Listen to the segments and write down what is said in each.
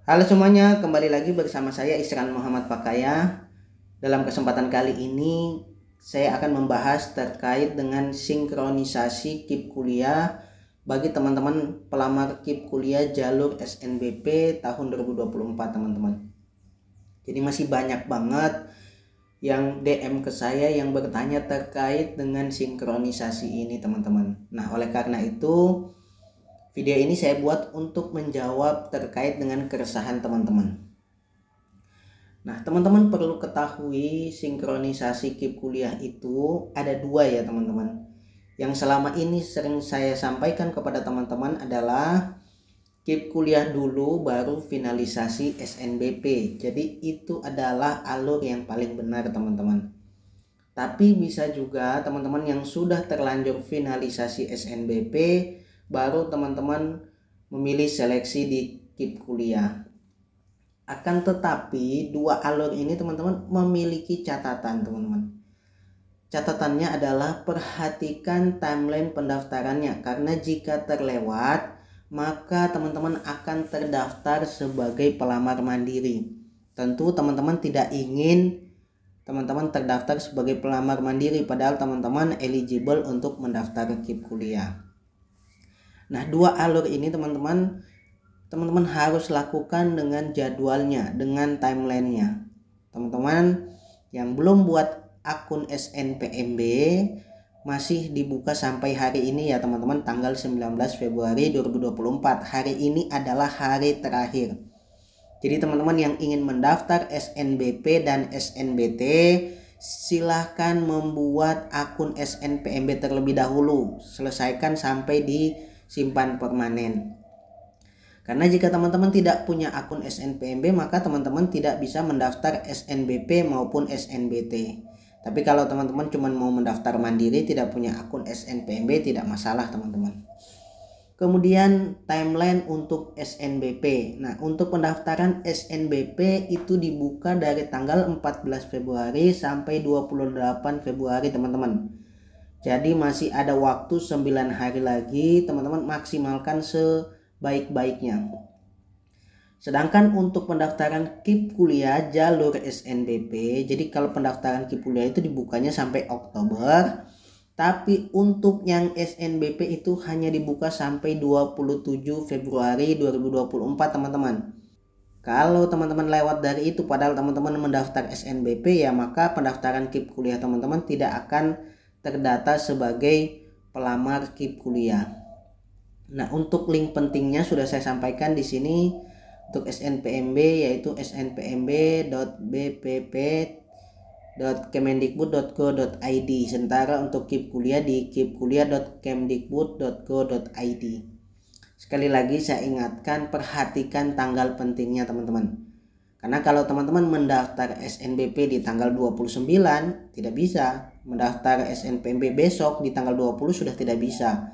Halo semuanya, kembali lagi bersama saya Isran Muhammad Pakaya. Dalam kesempatan kali ini saya akan membahas terkait dengan sinkronisasi KIP kuliah bagi teman-teman pelamar KIP kuliah jalur SNBP tahun 2024 teman-teman. Jadi masih banyak banget yang DM ke saya yang bertanya terkait dengan sinkronisasi ini teman-teman. Nah, oleh karena itu video ini saya buat untuk menjawab terkait dengan keresahan teman-teman. Nah, teman-teman perlu ketahui sinkronisasi KIP kuliah itu ada dua ya teman-teman. Yang selama ini sering saya sampaikan kepada teman-teman adalah KIP kuliah dulu baru finalisasi SNBP. Jadi itu adalah alur yang paling benar teman-teman. Tapi bisa juga teman-teman yang sudah terlanjur finalisasi SNBP baru teman-teman memilih seleksi di KIP kuliah. Akan tetapi dua alur ini teman-teman memiliki catatan teman-teman. Catatannya adalah perhatikan timeline pendaftarannya, karena jika terlewat maka teman-teman akan terdaftar sebagai pelamar mandiri. Tentu teman-teman tidak ingin teman-teman terdaftar sebagai pelamar mandiri padahal teman-teman eligible untuk mendaftar KIP kuliah. Nah, dua alur ini teman-teman harus lakukan dengan jadwalnya, dengan timelinenya. Teman-teman yang belum buat akun SNPMB masih dibuka sampai hari ini ya teman-teman, tanggal 19 Februari 2024. Hari ini adalah hari terakhir. Jadi teman-teman yang ingin mendaftar SNBP dan SNBT silahkan membuat akun SNPMB terlebih dahulu. Selesaikan sampai di simpan permanen. Karena jika teman-teman tidak punya akun SNPMB maka teman-teman tidak bisa mendaftar SNBP maupun SNBT. Tapi kalau teman-teman cuma mau mendaftar mandiri tidak punya akun SNPMB tidak masalah teman-teman. Kemudian timeline untuk SNBP. Nah, untuk pendaftaran SNBP itu dibuka dari tanggal 14 Februari sampai 28 Februari teman-teman. Jadi masih ada waktu 9 hari lagi, teman-teman maksimalkan sebaik-baiknya. Sedangkan untuk pendaftaran KIP kuliah jalur SNBP, jadi kalau pendaftaran KIP kuliah itu dibukanya sampai Oktober, tapi untuk yang SNBP itu hanya dibuka sampai 27 Februari 2024 teman-teman. Kalau teman-teman lewat dari itu padahal teman-teman mendaftar SNBP ya maka pendaftaran KIP kuliah teman-teman tidak akan terdata sebagai pelamar KIP kuliah. Nah, untuk link pentingnya sudah saya sampaikan di sini untuk SNPMB yaitu snpmb.bpp.kemendikbud.go.id. Sementara untuk KIP kuliah di kipkuliah.kemdikbud.go.id. Sekali lagi saya ingatkan, perhatikan tanggal pentingnya teman-teman. Karena kalau teman-teman mendaftar SNBP di tanggal 29 tidak bisa, mendaftar SNPMB besok di tanggal 20 sudah tidak bisa.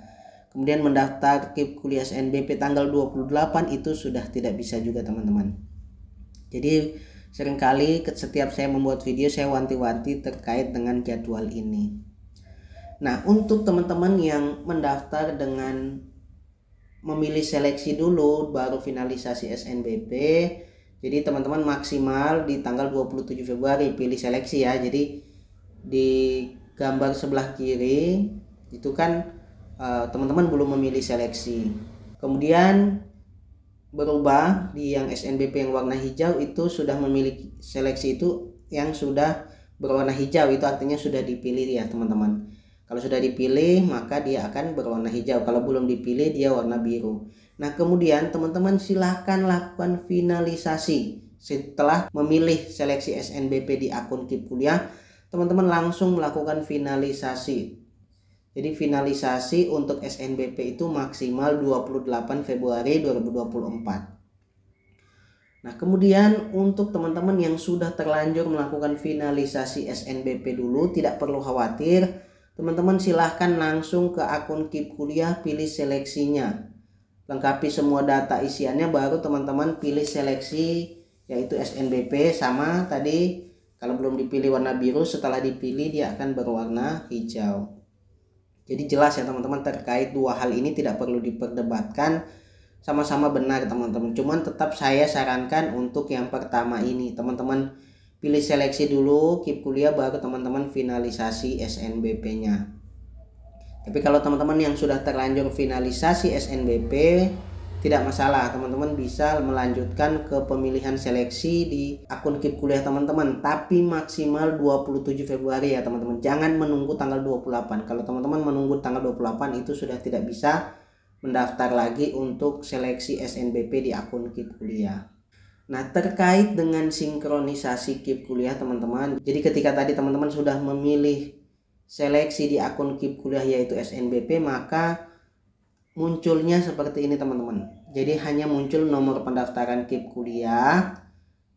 Kemudian mendaftar KIP kuliah SNBP tanggal 28 itu sudah tidak bisa juga teman-teman. Jadi seringkali setiap saya membuat video saya wanti-wanti terkait dengan jadwal ini. Nah, untuk teman-teman yang mendaftar dengan memilih seleksi dulu baru finalisasi SNBP, jadi teman-teman maksimal di tanggal 27 Februari pilih seleksi ya. Jadi di gambar sebelah kiri itu kan teman-teman belum memilih seleksi. Kemudian berubah di yang SNBP yang warna hijau itu sudah memiliki seleksi, itu yang sudah berwarna hijau itu artinya sudah dipilih ya teman-teman. Kalau sudah dipilih maka dia akan berwarna hijau, kalau belum dipilih dia warna biru. Nah, kemudian teman-teman silahkan lakukan finalisasi. Setelah memilih seleksi SNBP di akun KIP kuliah, teman-teman langsung melakukan finalisasi. Jadi finalisasi untuk SNBP itu maksimal 28 Februari 2024. Nah, kemudian untuk teman-teman yang sudah terlanjur melakukan finalisasi SNBP dulu tidak perlu khawatir. Teman-teman silahkan langsung ke akun KIP kuliah, pilih seleksinya. Lengkapi semua data isiannya baru teman-teman pilih seleksi yaitu SNBP. Sama tadi kalau belum dipilih warna biru, setelah dipilih dia akan berwarna hijau. Jadi jelas ya teman-teman, terkait dua hal ini tidak perlu diperdebatkan. sama-sama benar teman-teman. Cuman tetap saya sarankan untuk yang pertama ini, teman-teman pilih seleksi dulu KIP kuliah, baru teman-teman finalisasi SNBP-nya. Tapi kalau teman-teman yang sudah terlanjur finalisasi SNBP, tidak masalah, teman-teman bisa melanjutkan ke pemilihan seleksi di akun KIP kuliah teman-teman, tapi maksimal 27 Februari ya teman-teman. Jangan menunggu tanggal 28. Kalau teman-teman menunggu tanggal 28 itu sudah tidak bisa mendaftar lagi untuk seleksi SNBP di akun KIP kuliah. Nah, terkait dengan sinkronisasi KIP kuliah teman-teman, jadi ketika tadi teman-teman sudah memilih seleksi di akun KIP kuliah yaitu SNBP, maka munculnya seperti ini teman-teman. Jadi hanya muncul nomor pendaftaran KIP kuliah.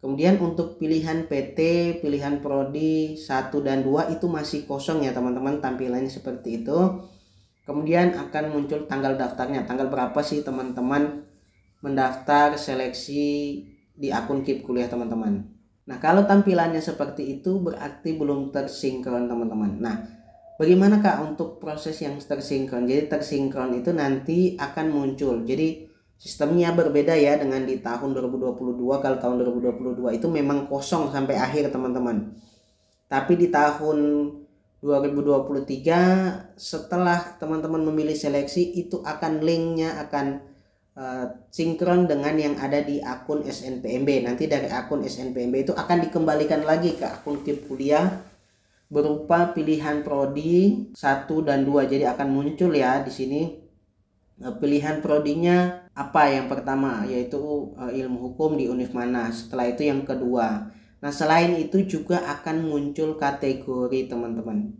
Kemudian untuk pilihan PT, pilihan prodi 1 dan 2 itu masih kosong ya teman-teman, tampilannya seperti itu. Kemudian akan muncul tanggal daftarnya, tanggal berapa sih teman-teman mendaftar seleksi di akun KIP kuliah teman-teman. Nah, kalau tampilannya seperti itu berarti belum tersinkron teman-teman. Nah, bagaimana Kak untuk proses yang tersinkron? Jadi tersinkron itu nanti akan muncul. Jadi sistemnya berbeda ya dengan di tahun 2022. Kalau tahun 2022 itu memang kosong sampai akhir teman-teman. Tapi di tahun 2023 setelah teman-teman memilih seleksi itu akan linknya akan sinkron dengan yang ada di akun SNPMB. Nanti dari akun SNPMB itu akan dikembalikan lagi ke akun KIP kuliah berupa pilihan prodi 1 dan 2. Jadi akan muncul ya di sini pilihan prodinya apa. Yang pertama yaitu ilmu hukum di univ mana. Setelah itu yang kedua. Nah, selain itu juga akan muncul kategori teman-teman.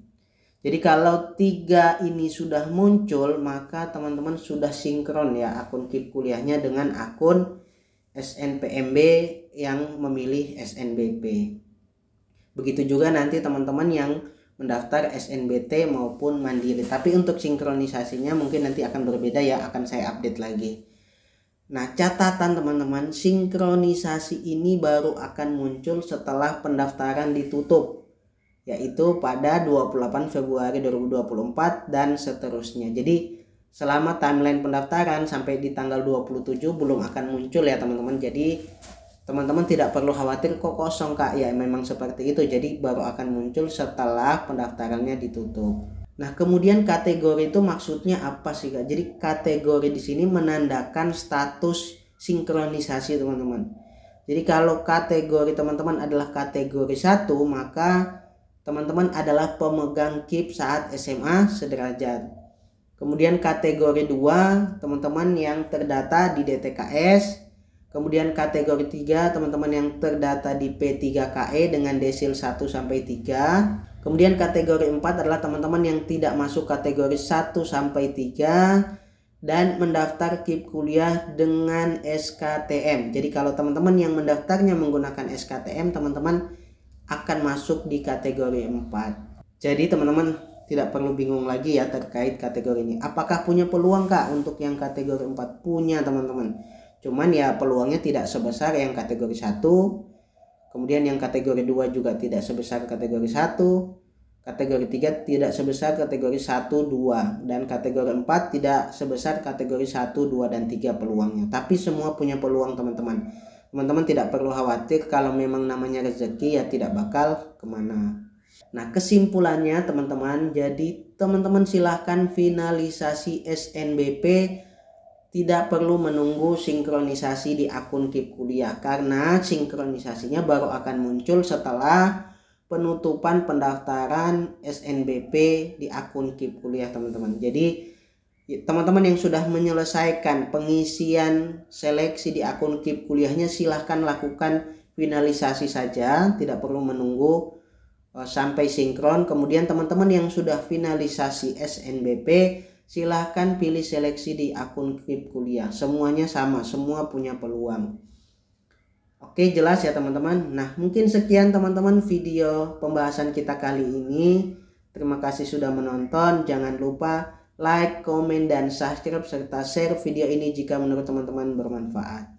Jadi kalau 3 ini sudah muncul, maka teman-teman sudah sinkron ya akun KIP kuliahnya dengan akun SNPMB yang memilih SNBP. Begitu juga nanti teman-teman yang mendaftar SNBT maupun mandiri. Tapi untuk sinkronisasinya mungkin nanti akan berbeda ya, akan saya update lagi. Nah, catatan teman-teman, sinkronisasi ini baru akan muncul setelah pendaftaran ditutup, yaitu pada 28 Februari 2024 dan seterusnya. Jadi selama timeline pendaftaran sampai di tanggal 27 belum akan muncul ya teman-teman. Jadi teman-teman tidak perlu khawatir kok kosong Kak. Ya memang seperti itu. Jadi baru akan muncul setelah pendaftarannya ditutup. Nah, kemudian kategori itu maksudnya apa sih Kak? Jadi kategori di sini menandakan status sinkronisasi teman-teman. Jadi kalau kategori teman-teman adalah kategori 1, maka teman-teman adalah pemegang KIP saat SMA sederajat. Kemudian kategori 2, teman-teman yang terdata di DTKS. Kemudian kategori 3, teman-teman yang terdata di P3KE dengan desil 1 sampai 3. Kemudian kategori 4 adalah teman-teman yang tidak masuk kategori 1 sampai 3 dan mendaftar KIP kuliah dengan SKTM. Jadi kalau teman-teman yang mendaftarnya menggunakan SKTM, teman-teman akan masuk di kategori 4. Jadi teman-teman tidak perlu bingung lagi ya terkait kategori ini. Apakah punya peluang Kak untuk yang kategori 4? Punya teman-teman. Cuman ya peluangnya tidak sebesar yang kategori 1. Kemudian yang kategori 2 juga tidak sebesar kategori 1. Kategori 3 tidak sebesar kategori 1, 2. Dan kategori 4 tidak sebesar kategori 1, 2, dan 3 peluangnya. Tapi semua punya peluang teman-teman. Teman-teman tidak perlu khawatir, kalau memang namanya rezeki ya tidak bakal kemana. Nah, kesimpulannya teman-teman, jadi teman-teman silahkan finalisasi SNBP, tidak perlu menunggu sinkronisasi di akun KIP kuliah, karena sinkronisasinya baru akan muncul setelah penutupan pendaftaran SNBP di akun KIP kuliah teman-teman. Jadi teman-teman yang sudah menyelesaikan pengisian seleksi di akun KIP kuliahnya silahkan lakukan finalisasi saja, tidak perlu menunggu sampai sinkron. Kemudian teman-teman yang sudah finalisasi SNBP silahkan pilih seleksi di akun KIP kuliah. Semuanya sama, semua punya peluang. Oke, jelas ya teman-teman. Nah, mungkin sekian teman-teman video pembahasan kita kali ini. Terima kasih sudah menonton. Jangan lupa like, komen, dan subscribe serta share video ini jika menurut teman-teman bermanfaat.